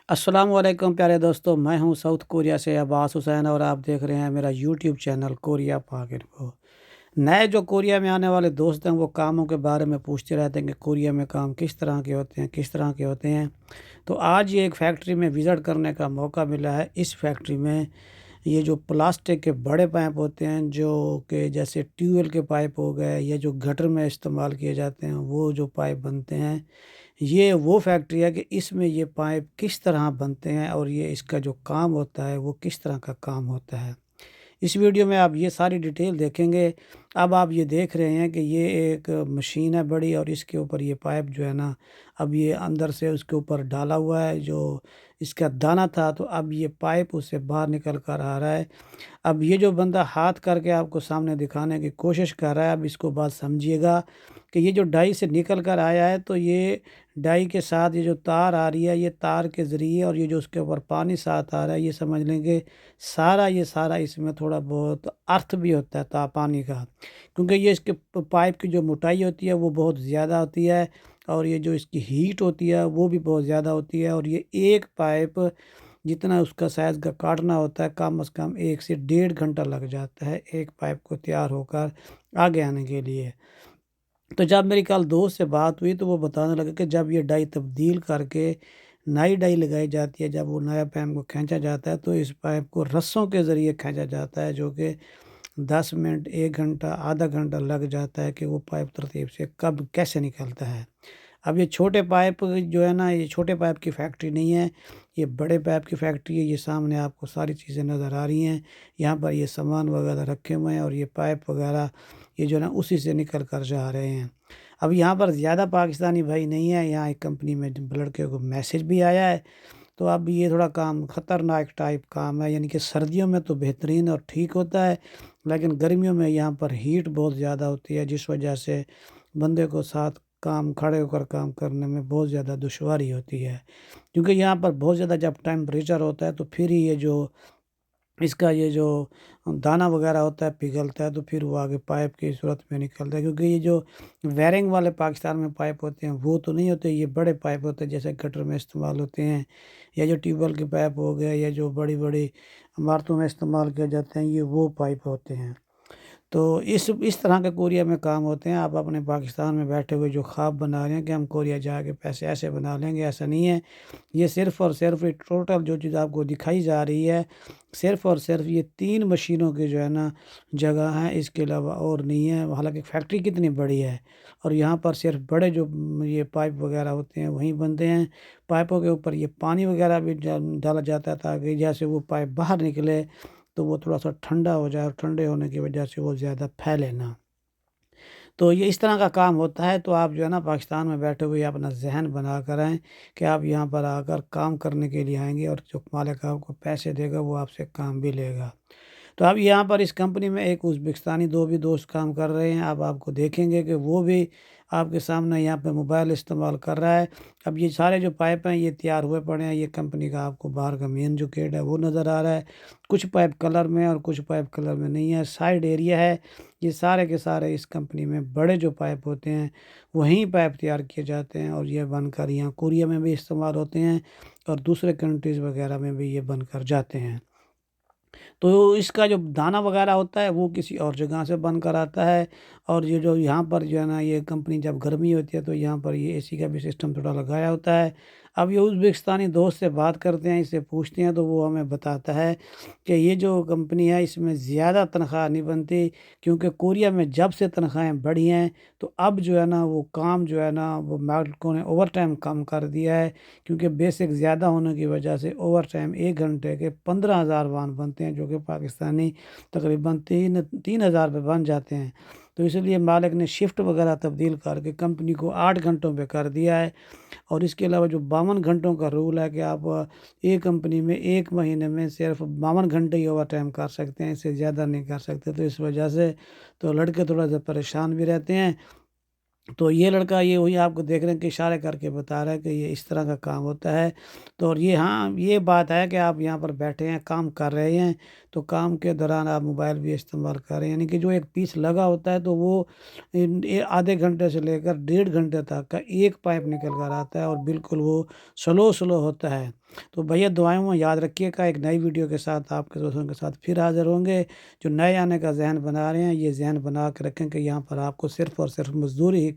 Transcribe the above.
अस्सलाम वालेकुम प्यारे दोस्तों, मैं हूं साउथ कोरिया से अब्बास हुसैन और आप देख रहे हैं मेरा यूट्यूब चैनल कोरिया पाक इन्फो। नए जो कोरिया में आने वाले दोस्त हैं वो कामों के बारे में पूछते रहते हैं कि कोरिया में काम किस तरह के होते हैं, किस तरह के होते हैं। तो आज ये एक फैक्ट्री में विज़िट करने का मौका मिला है। इस फैक्ट्री में ये जो प्लास्टिक के बड़े पाइप होते हैं, जो कि जैसे ट्यूबवेल के पाइप हो गए या जो गटर में इस्तेमाल किए जाते हैं, वो जो पाइप बनते हैं, ये वो फैक्ट्री है कि इसमें ये पाइप किस तरह बनते हैं और ये इसका जो काम होता है वो किस तरह का काम होता है। इस वीडियो में आप ये सारी डिटेल देखेंगे। अब आप ये देख रहे हैं कि ये एक मशीन है बड़ी और इसके ऊपर ये पाइप जो है ना, अब ये अंदर से उसके ऊपर डाला हुआ है जो इसका दाना था, तो अब ये पाइप उससे बाहर निकल कर आ रहा है। अब ये जो बंदा हाथ करके आपको सामने दिखाने की कोशिश कर रहा है, अब इसको बात समझिएगा कि ये जो डाई से निकल कर आया है, तो ये डाई के साथ ये जो तार आ रही है, ये तार के ज़रिए और ये जो उसके ऊपर पानी साथ आ रहा है, ये समझ लेंगे ये सारा इसमें थोड़ा बहुत अर्थ भी होता है पानी का। क्योंकि ये इसके पाइप की जो मोटाई होती है वो बहुत ज़्यादा होती है और ये जो इसकी हीट होती है वो भी बहुत ज़्यादा होती है, और ये एक पाइप जितना उसका साइज़ का काटना होता है, कम से कम 1 से डेढ़ घंटा लग जाता है एक पाइप को तैयार होकर आगे आने के लिए। तो जब मेरी कल दोस्त से बात हुई तो वो बताने लगा कि जब ये डाई तब्दील करके नई डाई लगाई जाती है, जब वो नया पाइप को खींचा जाता है, तो इस पाइप को रस्सों के ज़रिए खींचा जाता है, जो कि 10 मिनट, 1 घंटा, आधा घंटा लग जाता है कि वो पाइप तरतीब से कब कैसे निकलता है। अब ये छोटे पाइप जो है ना, ये छोटे पाइप की फैक्ट्री नहीं है, ये बड़े पाइप की फैक्ट्री है। ये सामने आपको सारी चीज़ें नज़र आ रही हैं। यहाँ पर ये सामान वगैरह रखे हुए हैं और ये पाइप वगैरह ये जो है ना उसी से निकल कर जा रहे हैं। अब यहाँ पर ज़्यादा पाकिस्तानी भाई नहीं है, यहाँ एक कंपनी में लड़के को मैसेज भी आया है। तो अब ये थोड़ा काम ख़तरनाक टाइप काम है, यानी कि सर्दियों में तो बेहतरीन और ठीक होता है, लेकिन गर्मियों में यहाँ पर हीट बहुत ज़्यादा होती है, जिस वजह से बंदे को साथ काम खड़े होकर काम करने में बहुत ज़्यादा दुश्वारी होती है। क्योंकि यहाँ पर बहुत ज़्यादा जब टेम्परेचर होता है तो फिर ही ये जो इसका ये जो दाना वगैरह होता है पिघलता है, तो फिर वो आगे पाइप की सूरत में निकलता है। क्योंकि ये जो वायरिंग वाले पाकिस्तान में पाइप होते हैं वो तो नहीं होते, ये बड़े पाइप होते हैं जैसे गटर में इस्तेमाल होते हैं, या जो ट्यूबवेल के पाइप हो गए, या जो बड़ी बड़ी इमारतों में इस्तेमाल किए जाते हैं, ये वो पाइप होते हैं। तो इस तरह के कोरिया में काम होते हैं। आप अपने पाकिस्तान में बैठे हुए जो ख्वाब बना रहे हैं कि हम कोरिया जाके पैसे ऐसे बना लेंगे, ऐसा नहीं है। ये सिर्फ़ और सिर्फ़ एक टोटल जो चीज़ आपको दिखाई जा रही है, सिर्फ़ और सिर्फ़ ये 3 मशीनों की जो है ना जगह है, इसके अलावा और नहीं है। हालाँकि फैक्ट्री कितनी बड़ी है, और यहाँ पर सिर्फ़ बड़े जो ये पाइप वग़ैरह होते हैं वहीं बनते हैं। पाइपों के ऊपर ये पानी वग़ैरह भी डाला जाता है ताकि जैसे वो पाइप बाहर निकले तो वो थोड़ा-सा ठंडा हो जाए और ठंडे होने की वजह से वो ज़्यादा फैले ना। तो ये इस तरह का काम होता है। तो आप जो है ना पाकिस्तान में बैठे हुए अपना ज़हन बना कर आएँ कि आप यहाँ पर आकर काम करने के लिए आएँगे, और जो मालिक आपको पैसे देगा वो आपसे काम भी लेगा। तो अब यहाँ पर इस कंपनी में एक उज़्बेकिस्तानी 2 भी दोस्त काम कर रहे हैं। अब आपको देखेंगे कि वो भी आपके सामने यहाँ पे मोबाइल इस्तेमाल कर रहा है। अब ये सारे जो पाइप हैं ये तैयार हुए पड़े हैं। ये कंपनी का आपको बाहर का मेन जो गेट है वो नज़र आ रहा है। कुछ पाइप कलर में और कुछ पाइप कलर में नहीं है। साइड एरिया है। ये सारे के सारे इस कंपनी में बड़े जो पाइप होते हैं वहीं पाइप तैयार किए जाते हैं, और ये बनकर यहाँ कोरिया में भी इस्तेमाल होते हैं और दूसरे कंट्रीज़ वगैरह में भी ये बनकर जाते हैं। तो इसका जो दाना वगैरह होता है वो किसी और जगह से बनकर आता है, और ये जो यहाँ पर जो है ना ये कंपनी जब गर्मी होती है तो यहाँ पर ये एसी का भी सिस्टम थोड़ा लगाया होता है। अब ये उज़्बेकिस्तानी दोस्त से बात करते हैं, इससे पूछते हैं, तो वो हमें बताता है कि ये जो कंपनी है इसमें ज़्यादा तनख्वाह नहीं बनती, क्योंकि कोरिया में जब से तनख्वाहें बढ़ी हैं तो अब जो है ना वो काम जो है ना वो मालिकों ने ओवरटाइम कम कर दिया है। क्योंकि बेसिक ज़्यादा होने की वजह से ओवरटाइम 1 घंटे के 15,000 वॉन बनते हैं, जो कि पाकिस्तानी तकरीबन 3,000 रुपये बन जाते हैं। तो इसलिए मालिक ने शिफ्ट वगैरह तब्दील करके कंपनी को 8 घंटों पे कर दिया है। और इसके अलावा जो 52 घंटों का रूल है कि आप एक कंपनी में 1 महीने में सिर्फ 52 घंटे ही ओवरटाइम कर सकते हैं, इससे ज़्यादा नहीं कर सकते। तो इस वजह से तो लड़के थोड़ा-सा परेशान भी रहते हैं। तो ये लड़का ये वही आपको देख रहे हैं कि इशारे करके बता रहा है कि ये इस तरह का काम होता है। तो और ये हाँ, ये बात है कि आप यहाँ पर बैठे हैं, काम कर रहे हैं, तो काम के दौरान आप मोबाइल भी इस्तेमाल कर रहे हैं। यानी कि जो एक पीस लगा होता है तो वो आधे घंटे से लेकर डेढ़ घंटे तक का एक पाइप निकल कर आता है, और बिल्कुल वो स्लो स्लो होता है। تو بھیا دعائیں میں یاد رکھیے گا، ایک نئی ویڈیو کے ساتھ آپ کے دوستوں کے ساتھ پھر حاضر ہوں گے۔ جو نئے آنے کا ذہن بنا رہے ہیں، یہ ذہن بنا کے رکھیں کہ یہاں پر آپ کو صرف اور صرف مزدوری ہی